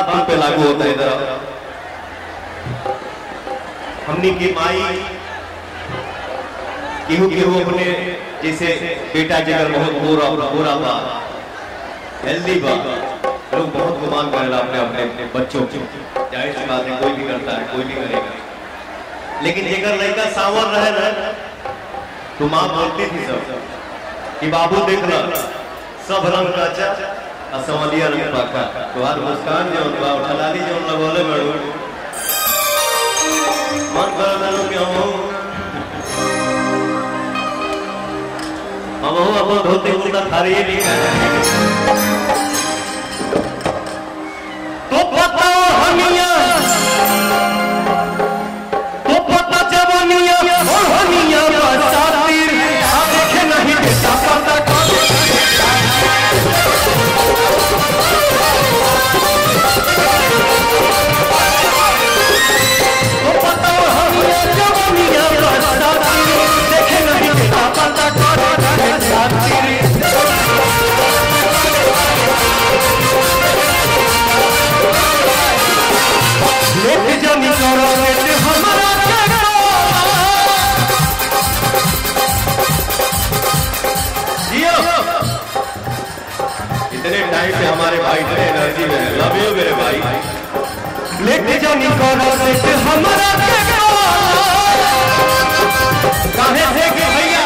पे लागू होता है। इधर हमने की माई केहू केहू अपने जैसे बेटा जगह बहुत गोरा बा हेल्दी बा, लोग बहुत गुमान करेला अपने अपने बच्चों की। जाहिर सी बात है, कोई भी करता है, कोई भी करेगा। लेकिन जेकर लड़का सावर रहे ना तो माँ बोलती थी सब कि बाबू देखना सब रंग का चा असवलिया रंग पाका। तुम्हार मुस्कान जो बा उठलाली जो लगोले बड़ो मन कर दलो के हम अपन धोते कुर्ता थारी नहीं तो पता हनिया तो पता जवानिया और हनिया बसातिर आ देखे नहीं बेटा पता इतने टाइम पे हमारे भाई इतने एनर्जी में लव यू मेरे भाई। लेके जानी करो से हमारा काहे थे कि भैया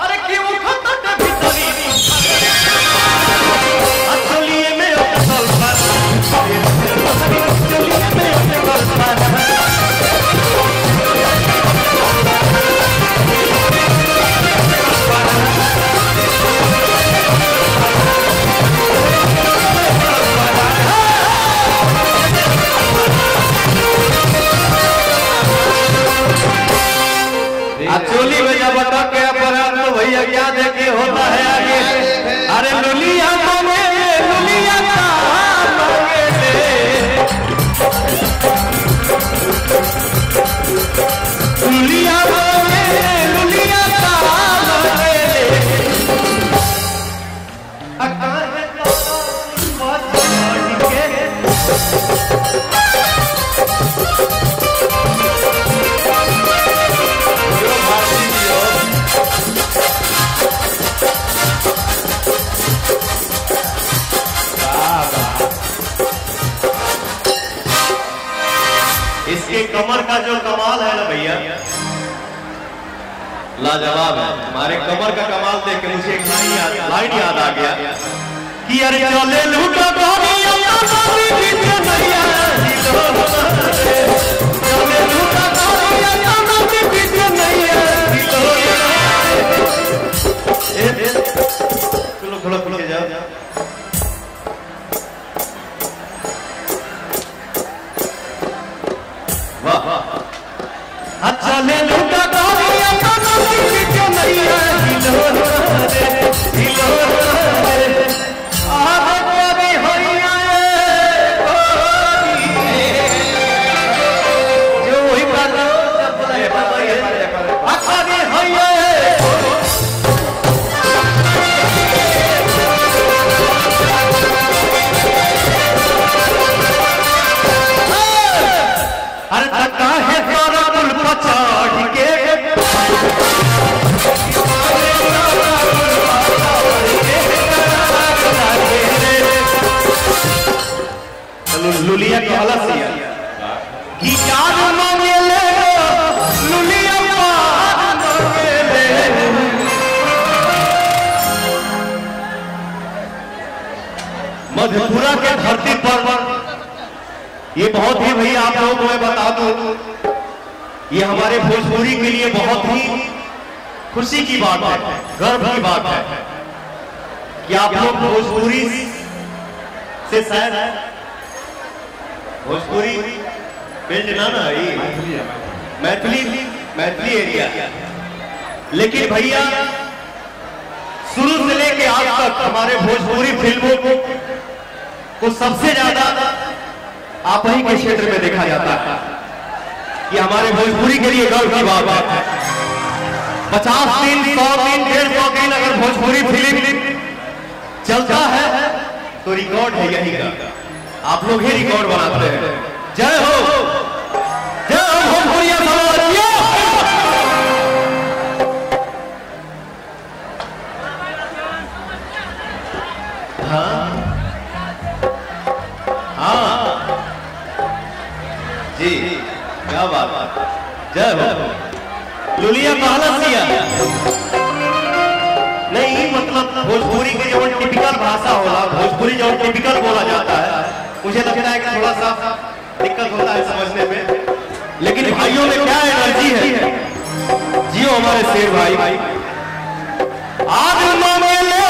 अरे क्यों खत्ता कभी तली असलिए में असल पर असलिए में असल पर चोली में जब अटक गया पर तो भैया क्या देखे होता है आगे। अरे लुलिया मांगे लुलिया मांगे लुलिया मांगे लुलिया मांगे इसके कमर का जो कमाल है ना भैया लाजवाब है। हमारे कमर का कमाल देख के मुझे एक लाइन याद आ गया कि अरे चले लूटा चले लूटा लुलिया की हालत से कि जान मांगे ले लुलिया मांगे ले मधेपुरा के धरती पर ये बहुत ही भैया आप लोगों को मैं बता दूं, ये हमारे भोजपुरी के लिए बहुत ही खुशी की बात है, गर्व की बात है कि आप लोग भोजपुरी से शायद भोजपुरी बेल्ट ना मैथिली एरिया। लेकिन भैया शुरू से लेके आज तक हमारे भोजपुरी फिल्मों को सबसे ज्यादा आप ही के क्षेत्र में देखा जाता है कि हमारे भोजपुरी के लिए गर्व की बात है। 50 दिन 100 दिन 150 दिन अगर भोजपुरी फिल्म चलता है तो रिकॉर्ड है यही का। आप लोग ही रिकॉर्ड बनाते हैं। जय हो भोजपुरिया समाज। हाँ हाँ जी, क्या बात। जय हो। लुलिया कहलसिया नहीं, मतलब भोजपुरी के जो टिपिकल भाषा होला, भोजपुरी जो टिपिकल बोला जाता है, मुझे लगता है कि थोड़ा सा दिक्कत होता है समझने में, लेकिन भाइयों में क्या एनर्जी है। जियो हमारे शेर भाई। आज मांगे ले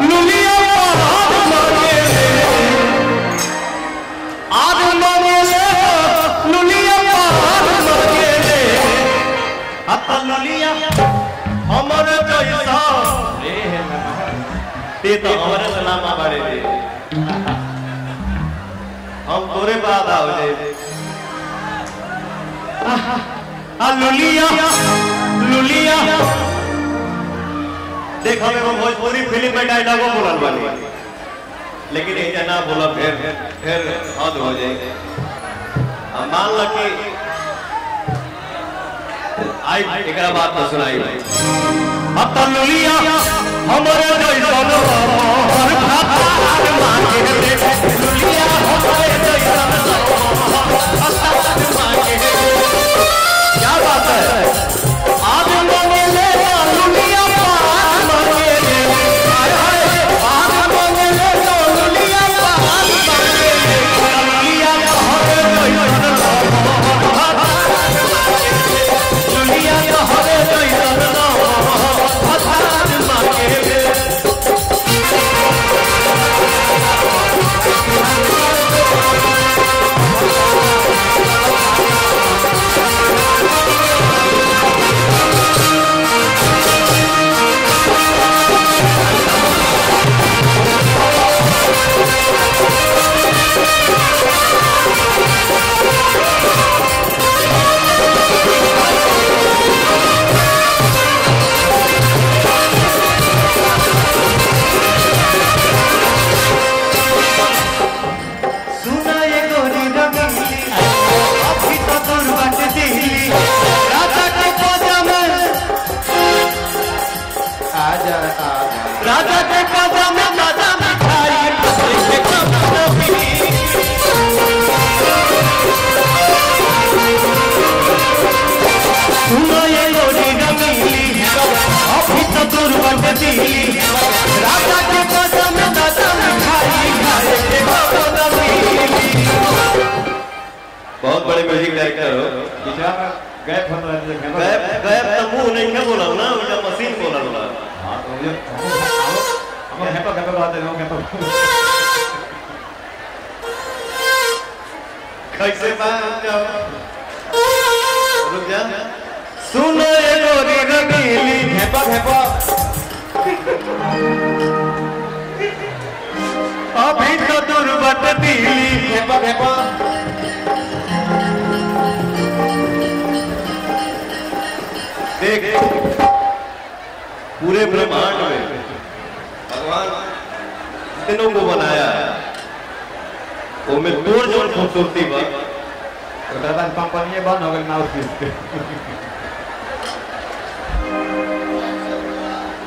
लुलिया, आज मांगे ले, आज मांगे ले लुलिया, आज मांगे ले, अत लुलिया हमारे जैसा ते तो हमारे सलामा बड़े दे, हम तोरे बाद आओ जे। लुलिया लुलिया देख, हमें वो भोजपुरी फिल्म में डायलॉगो बोलल बानी, लेकिन ये ना बोला फिर हद हो जाएगी। हम मान लो कि आई एक बात तो सुनाई भाई। अब तो लुलिया हमारे जैसा लुलिया हमारे जैसा, क्या बात है। आज मांगे ले लुलिया, आज मांगे ले, आज मांगे ले लुलिया, आज मांगे ले, लुलिया हमारे जैसा, लुलिया हमारे जैसा आज मांगे ले। राजा के पाजा में दादा मिठाई, सुनो ये लोरी रंगीली, अभी तो दूर बटती, राजा के पाजा में दादा मिठाई, बहुत बड़े म्यूजिक डायरेक्टर हो। गैप तो मुंह नहीं क्या बोला ना, उनका मशीन बोला बोला। कैसे रुक जा। सुनो ये गोरी रंगीली, अभी तो दूर बटती, देख पूरे ब्रह्मांड में भगवान तीनों को बनाया है, वो में तोड़ जोड़ खूबसूरती बा। कंपनी बंद हो गई ना उसकी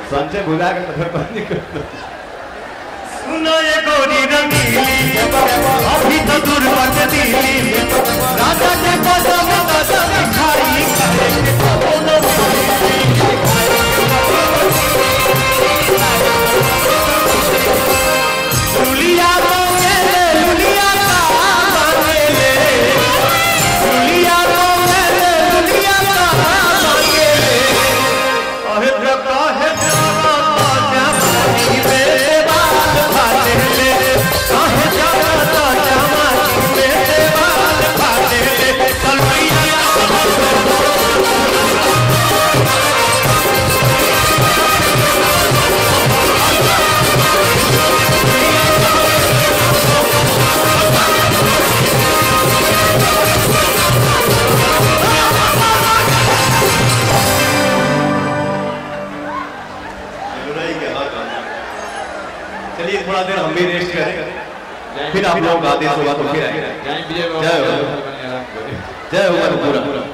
संजय भुला के सुनो ये गोरी रंगीली, अभी तो दूर बटती, राजा के पाजा में दादा मिठाई, लुलिया मांगे ले, लुलिया का मांगे ले, लुलिया मांगे ले, लुलिया का मांगे ले, अहे प्रका है जाना जामानी मेरे बाल फाटे ले, अहे जाना जामानी मेरे बाल फाटे ले, लुलिया चलिए थोड़ा देर हम भी रेस्ट करें, फिर आप लोगों का आदेश होगा तो फिर आएगा। जय हो, जय हो पूरा।